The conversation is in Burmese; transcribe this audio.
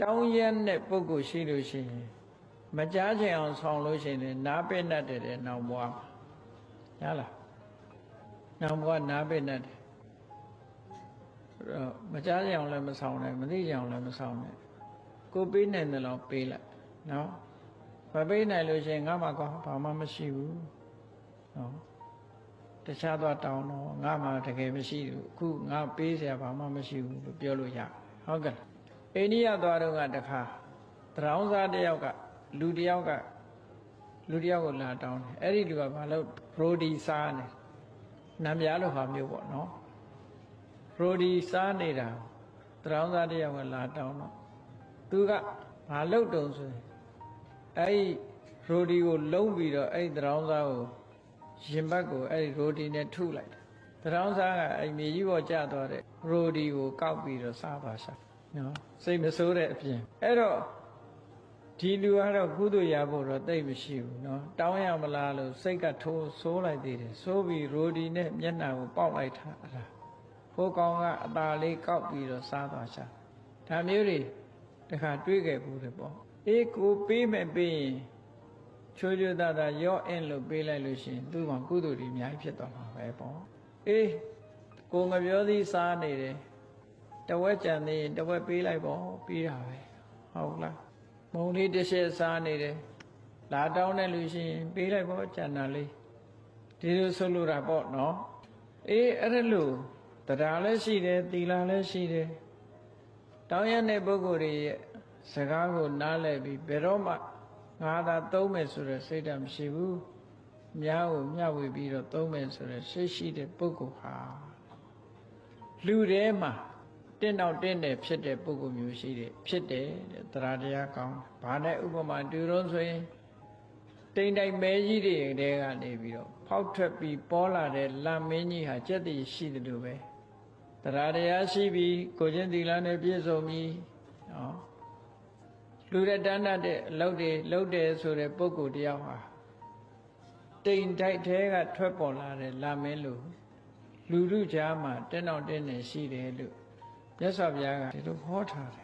တောင်းရက်နဲ့ပုဂ္ဂိုလ်ရှိလို့ရှိရင်မကြားချင်အောင်ဆောင်လို့ရှိရင်နားပိတ်နဲ့တဲ့နောင်ဘွားရလားနောင်ဘွားနားပိတ်နဲ့မကြားချင်အောင်လည်းမဆောင်နဲ့မသိချင်အောင်လည်းမဆောင်နဲ့ကိုပေးနိုင်တယ်လို့ပေးလိုက်နော်မပေးနိုင်လို့ရှိရင်ငါမှကောဘာမှမရှိဘူးနော်တခြားသွားတောင်းတော့ငါမှတကယ်မရှိဘူးအခုငါပေးเสียဘာမှမရှိဘူးလို့ပြောလို့ရဟုတ်ကဲ့အိန္ဒိယသွားတော့ကတခါတရောင်းစားတယောက်ကလူတယောက်ကိုလာတောင်းတယ်အဲ့ဒီလူကဘာလို့ဘရိုဒီစားနေနံပြားလိုဟာမျိုးပေါ့နော်ဘရိုဒီစားနေတာတရောင်းစားတယောက်ကလာတောင်းတော့သူကဘာလုပ်တုံဆိုရင်အဲ့ဒီဘရိုဒီကိုလုံးပြီးတော့အဲ့ဒီတရောင်းစားကိုရင်ဘတ်ကိုအဲ့ဒီဘရိုဒီနဲ့ထုလိုက်တယ်တရောင်းစားကအဲ့မြေကြီးပေါ်ကျသွားတဲ့ဘရိုဒီကိုကောက်ပြီးတော့စားပါရှာနော်စိတ်မဆိုးတဲ့အပြင်အဲ့တော့ဒီလူကတော့ကုသိုလ်ရဖို့တော့တိတ်မရှိဘူးနော်တောင်းရမလားလို့စိတ်ကထိုးဆိုးလိုက်သေးတယ်ဆိုးပြီးရိုဒီနဲ့မျက်နှာကိုပေါက်လိုက်တာအဲ့ဒါဘိုးကောင်ကအตาလေးကောက်ပြီးတော့စားသွားရှာဒါမျိုးတွေတခါတွေးခဲ့ဘူးတယ်ပေါ့အေးကိုပေးမယ်ပေးရင်ချိုးချိုးသားသားရော့အင်းလို့ပေးလိုက်လို့ရှိရင်သူ့မှာကုသိုလ်တွေအများကြီးဖြစ်သွားမှာပဲပေါ့အေးကိုငပြောသည်စားနေတယ်တဝက်ကြံသေးရင်တဝက်ပေးလိုက်ပေါ့ပြီးတာပဲဟုတ်လားမုံလေးတစ်ချက်စားနေတယ်လာတောင်းတဲ့လူရှိရင်ပေးလိုက်ပေါ့ကြံတာလေးဒီလိုဆိုလိုတာပေါ့နော်အေးအဲ့ဒါလို့တရားလည်းရှိတယ်သီလလည်းရှိတယ်တောင်းရတဲ့ပုဂ္ဂိုလ်တွေရဲ့စကားကိုနားလည်ပြီးဘယ်တော့မှငါသာသုံးမယ်ဆိုတဲ့စိတ်ဓာတ်မရှိဘူးများကိုမျှဝေပြီးတော့သုံးမယ်ဆိုတဲ့စိတ်ရှိတဲ့ပုဂ္ဂိုလ်ဟာလူထဲမှာတင်းတော့တင်းတယ်ဖြစ်တဲ့ပုဂ္ဂိုလ်မျိုးရှိတယ်ဖြစ်တယ်တဲ့တရားတရားကောင်းဘာနဲ့ဥပမာတူတော့ဆိုရင်တိမ်တိုက်မဲကြီးတွေတဲကနေပြီးတော့ဖောက်ထွက်ပြီးပေါ်လာတဲ့လမ်းမင်းကြီးဟာကြက်တည်ရှိတယ်လို့ပဲတရားတရားရှိပြီးကိုချင်းသီလနဲ့ပြည့်စုံပြီးနော်လူရတန်းတဲ့အလုပ်တွေလုပ်တယ်ဆိုတဲ့ပုဂ္ဂိုလ်တယောက်ဟာတိမ်တိုက်ထဲကထွက်ပေါ်လာတဲ့လမ်းမင်းလို့လူလူကြားမှာတင်းတော့တင်းနေရှိတယ်လို့မြတ်စွာဘုရားကဒီလိုဟောထားတယ်